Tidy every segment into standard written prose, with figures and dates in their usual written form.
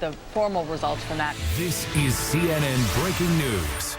the formal results from that. This is CNN Breaking News.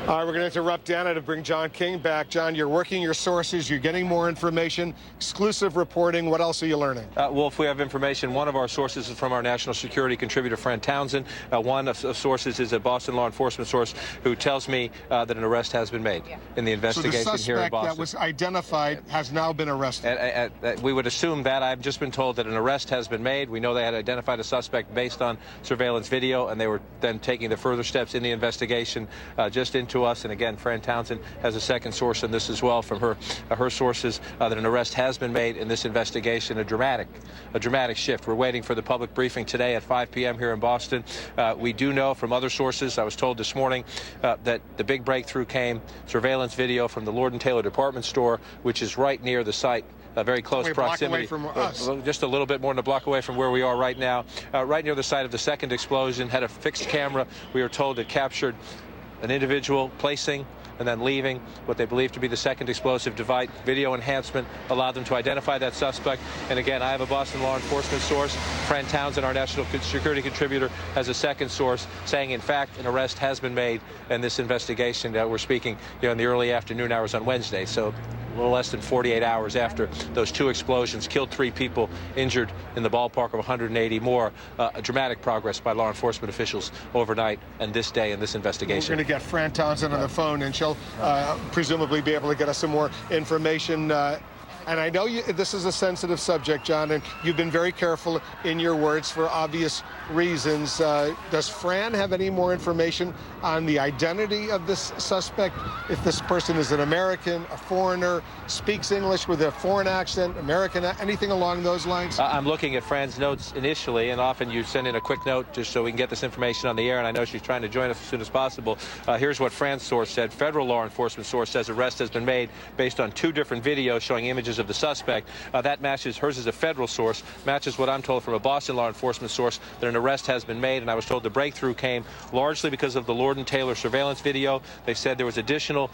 All right, we're going to interrupt Anna to bring John King back. John, you're working your sources. You're getting more information, exclusive reporting. What else are you learning? Wolf, we have information. One of our sources is from our national security contributor, Fran Townsend. One of sources is a Boston law enforcement source who tells me that an arrest has been made in the investigation here in Boston. So the suspect that was identified has now been arrested? We would assume that. I've just been told that an arrest has been made. We know they had identified a suspect based on surveillance video, and they were then taking the further steps in the investigation just into us. And again, Fran Townsend has a second source in this as well from her sources that an arrest has been made in this investigation. A dramatic shift. We're waiting for the public briefing today at 5 p.m. here in Boston. We do know from other sources, I was told this morning, that the big breakthrough came surveillance video from the Lord & Taylor department store, which is right near the site. Very close proximity, from us. Just a little bit more than a block away from where we are right now. Right near the site of the second explosion, had a fixed camera. We were told it captured an individual placing and then leaving what they believe to be the second explosive device. Video enhancement allowed them to identify that suspect. And again, I have a Boston law enforcement source. Fran Townsend, our national security contributor, has a second source saying, in fact, an arrest has been made in this investigation. We're speaking in the early afternoon hours on Wednesday. So a little less than 48 hours after those two explosions killed 3 people, injured in the ballpark of 180 more. A dramatic progress by law enforcement officials overnight and this day in this investigation. We're going to get Fran Townsend on the phone, and she'll presumably be able to get us some more information. And I know this is a sensitive subject, John, and you've been very careful in your words for obvious reasons. Does Fran have any more information on the identity of this suspect? If this person is an American, a foreigner, speaks English with a foreign accent, American, anything along those lines? I'm looking at Fran's notes initially, and often you send in a quick note just so we can get this information on the air, and I know she's trying to join us as soon as possible. Here's what Fran's source said. Federal law enforcement source says arrest has been made based on 2 different videos showing images of the suspect. That matches, hers is a federal source, matches what I'm told from a Boston law enforcement source, that an arrest has been made. And I was told the breakthrough came largely because of the Lord & Taylor surveillance video. They said there was additional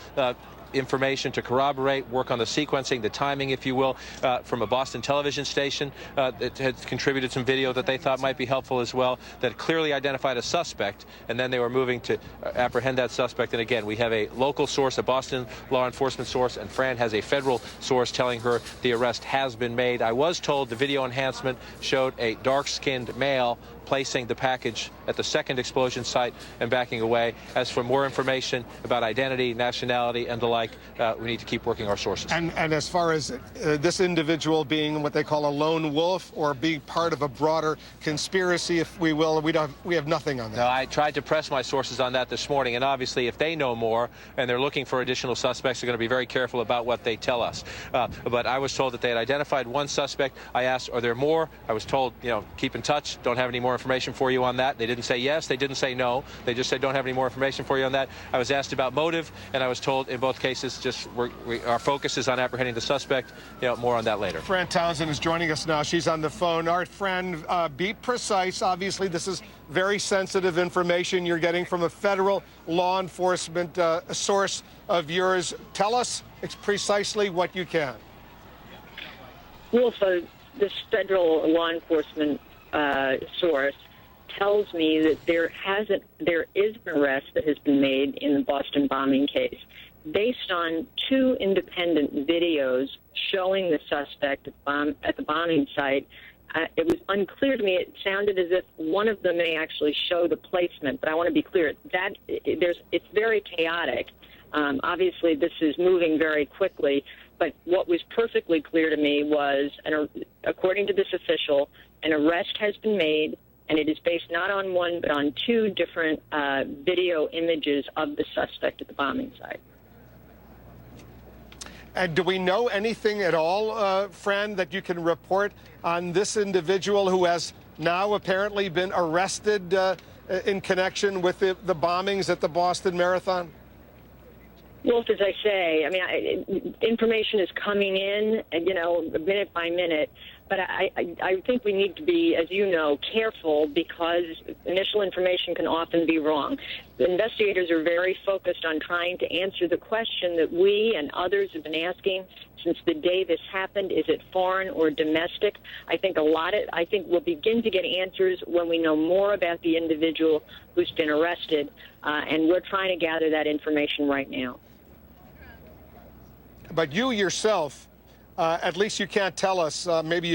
information to corroborate, work on the sequencing, the timing, if you will, from a Boston television station that had contributed some video that they thought might be helpful as well, that clearly identified a suspect, and then they were moving to apprehend that suspect. And again, we have a local source, a Boston law enforcement source, and Fran has a federal source telling her the arrest has been made. I was told the video enhancement showed a dark-skinned male placing the package at the second explosion site and backing away. As for more information about identity, nationality, and the like, we need to keep working our sources. And as far as this individual being what they call a lone wolf or being part of a broader conspiracy, if we will, we have nothing on that. No, I tried to press my sources on that this morning, and obviously if they know more and they're looking for additional suspects, they're going to be very careful about what they tell us. But I was told that they had identified one suspect. I asked, are there more? I was told, keep in touch, don't have any more information for you on that. They didn't say yes, they didn't say no. They just said don't have any more information for you on that. I was asked about motive, and I was told in both cases just our focus is on apprehending the suspect. More on that later. Fran Townsend is joining us now. She's on the phone. All right, Fran, be precise. Obviously, this is very sensitive information you're getting from a federal law enforcement source of yours. Tell us precisely what you can. Well, so this federal law enforcement source tells me that there is an arrest that has been made in the Boston bombing case based on 2 independent videos showing the suspect at the bombing site. It was unclear to me. It sounded as if one of them may actually show the placement, but I want to be clear that it's very chaotic. Obviously, this is moving very quickly, but what was perfectly clear to me was, according to this official, an arrest has been made, and it is based not on one but on 2 different video images of the suspect at the bombing site. And do we know anything at all, Fran, that you can report on this individual who has now apparently been arrested in connection with the bombings at the Boston Marathon? Well, as I say, information is coming in, minute by minute. But I think we need to be, as you know, careful because initial information can often be wrong. The investigators are very focused on trying to answer the question that we and others have been asking since the day this happened. Is it foreign or domestic? I think we'll begin to get answers when we know more about the individual who's been arrested, and we're trying to gather that information right now. But you yourself, at least you can't tell us. Maybe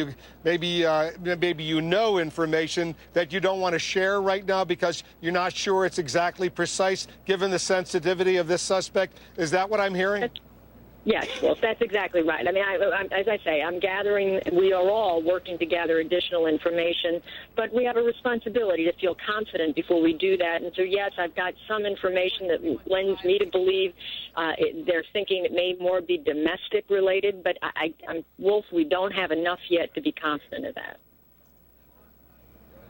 you know information that you don't want to share right now because you're not sure it's exactly precise, given the sensitivity of this suspect. Is that what I'm hearing? Yes, well, that's exactly right. I mean, as I say, we are all working to gather additional information, but we have a responsibility to feel confident before we do that. And so, yes, I've got some information that lends me to believe they're thinking it may more be domestic related, but Wolf, we don't have enough yet to be confident of that.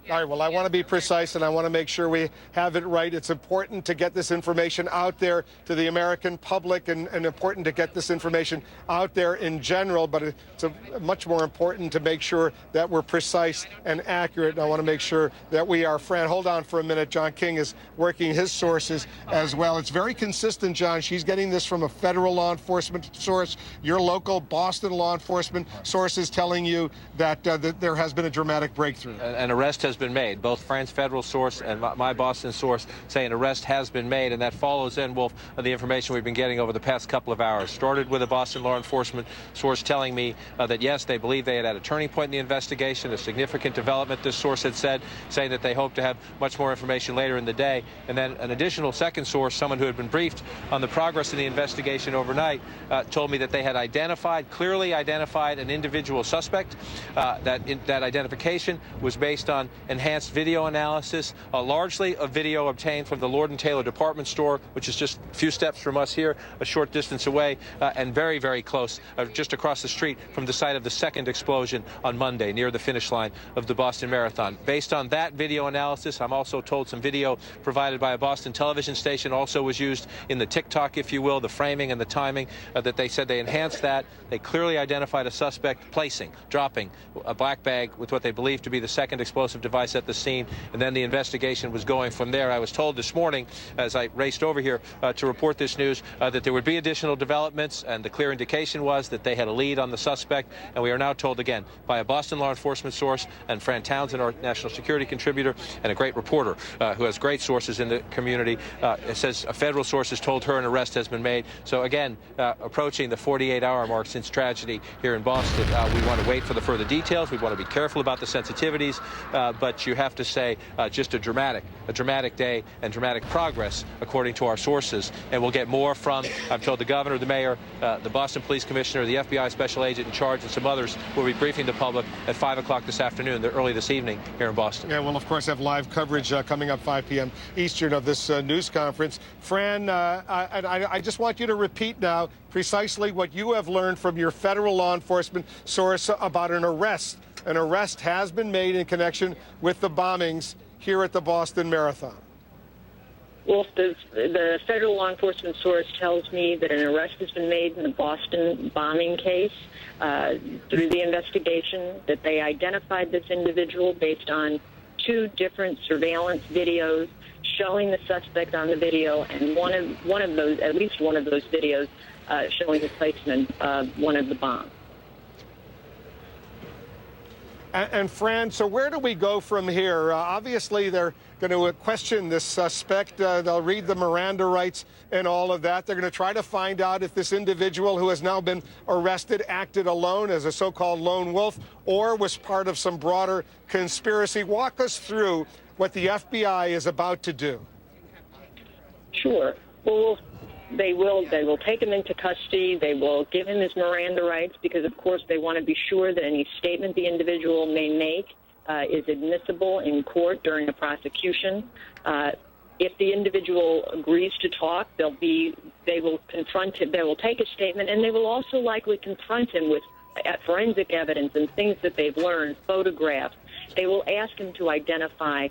All right, well, I want to be precise, and I want to make sure we have it right. It's important to get this information out there to the American public and important to get this information out there in general, but it's much more important to make sure that we're precise and accurate. And I want to make sure that we are. Fran, hold on for a minute. John King is working his sources as well. It's very consistent, John. She's getting this from a federal law enforcement source. Your local Boston law enforcement source is telling you that, that there has been a dramatic breakthrough. An arrest has been made. Both Fran's federal source and my Boston source say an arrest has been made, and that follows in, Wolf, the information we've been getting over the past couple of hours. Started with a Boston law enforcement source telling me that, yes, they believe they had a turning point in the investigation, a significant development, this source had said, saying that they hope to have much more information later in the day. And then an additional second source, someone who had been briefed on the progress of the investigation overnight, told me that they had clearly identified an individual suspect. That identification was based on enhanced video analysis, largely a video obtained from the Lord & Taylor department store, which is just a few steps from us here, a short distance away, and very, very close, just across the street from the site of the second explosion on Monday, near the finish line of the Boston Marathon. Based on that video analysis, I'm also told some video provided by a Boston television station also was used in the TikTok, if you will, the framing and the timing, that they said they enhanced that. They clearly identified a suspect dropping a black bag with what they believe to be the second explosive device at the scene, and then the investigation was going from there. I was told this morning, as I raced over here to report this news, that there would be additional developments, and the clear indication was that they had a lead on the suspect, and we are now told again by a Boston law enforcement source, and Fran Townsend, our national security contributor, and a great reporter who has great sources in the community. It says a federal source has told her an arrest has been made. So again, approaching the 48-hour mark since tragedy here in Boston. We want to wait for the further details. We want to be careful about the sensitivities, but you have to say just a dramatic day and dramatic progress, according to our sources. And we'll get more from, I'm told, the governor, the mayor, the Boston Police Commissioner, the FBI special agent in charge, and some others will be briefing the public at 5 o'clock this afternoon, early this evening here in Boston. Yeah, we'll, of course, have live coverage coming up 5 p.m. Eastern of this news conference. Fran, I just want you to repeat now precisely what you have learned from your federal law enforcement source about an arrest. An arrest has been made in connection with the bombings here at the Boston Marathon. Well, the federal law enforcement source tells me that an arrest has been made in the Boston bombing case through the investigation, that they identified this individual based on 2 different surveillance videos showing the suspect on the video, and at least one of those videos showing the placement of one of the bombs. And Fran, so where do we go from here? Obviously, they're going to question this suspect. They'll read the Miranda rights and all of that. They're going to try to find out if this individual who has now been arrested acted alone as a so-called lone wolf or was part of some broader conspiracy. Walk us through what the FBI is about to do. Sure. Well, they will take him into custody. They will give him his Miranda rights because, of course, they want to be sure that any statement the individual may make is admissible in court during the prosecution. If the individual agrees to talk, they will confront him. They will take a statement, and they will also likely confront him with forensic evidence and things that they've learned, photographs. They will ask him to identify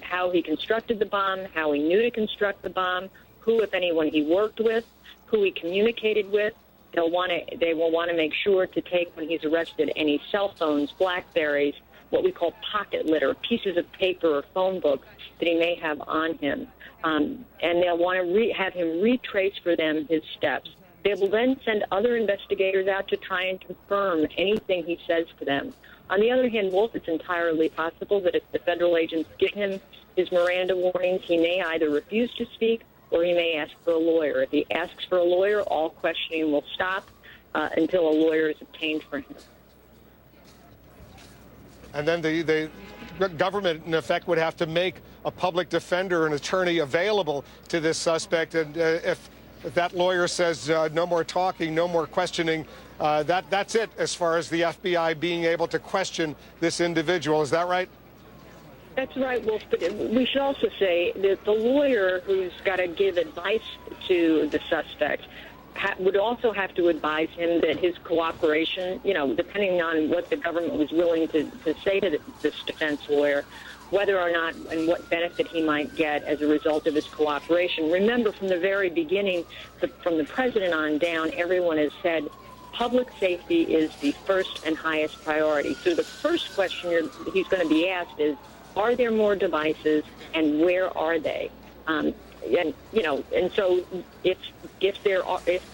how he constructed the bomb, how he knew to construct the bomb, who, if anyone, he worked with, who he communicated with, They will want to make sure to take, when he's arrested, any cell phones, BlackBerries, what we call pocket litter, pieces of paper or phone books that he may have on him. And they'll want to have him retrace for them his steps. They will then send other investigators out to try and confirm anything he says to them. On the other hand, Wolf, it's entirely possible that if the federal agents give him his Miranda warnings, he may either refuse to speak or he may ask for a lawyer. If he asks for a lawyer, all questioning will stop until a lawyer is obtained for him. And then the government, in effect, would have to make a public defender, an attorney, available to this suspect. And if that lawyer says no more talking, no more questioning, that's it as far as the FBI being able to question this individual. Is that right? That's right, Wolf. But we should also say that the lawyer who's got to give advice to the suspect would also have to advise him that his cooperation, depending on what the government was willing to say to this defense lawyer, whether or not and what benefit he might get as a result of his cooperation. Remember, from the very beginning, from the president on down, everyone has said public safety is the first and highest priority. So the first question he's going to be asked is, are there more devices, and where are they? And so if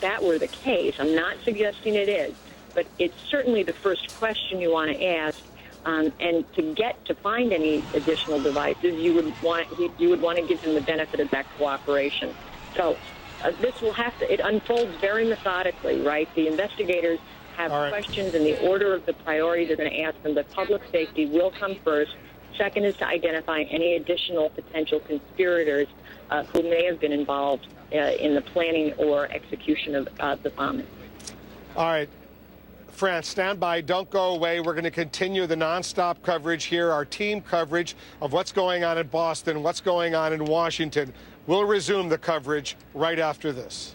that were the case, I'm not suggesting it is, but it's certainly the first question you want to ask. And to find any additional devices, you would want to give him the benefit of that cooperation. So this will it unfolds very methodically, right? The investigators have questions in the order of the priority they're going to ask them. The public safety will come first. Second is to identify any additional potential conspirators who may have been involved in the planning or execution of the bombing. All right. France, stand by. Don't go away. We're going to continue the nonstop coverage here, our team coverage of what's going on in Boston, what's going on in Washington. We'll resume the coverage right after this.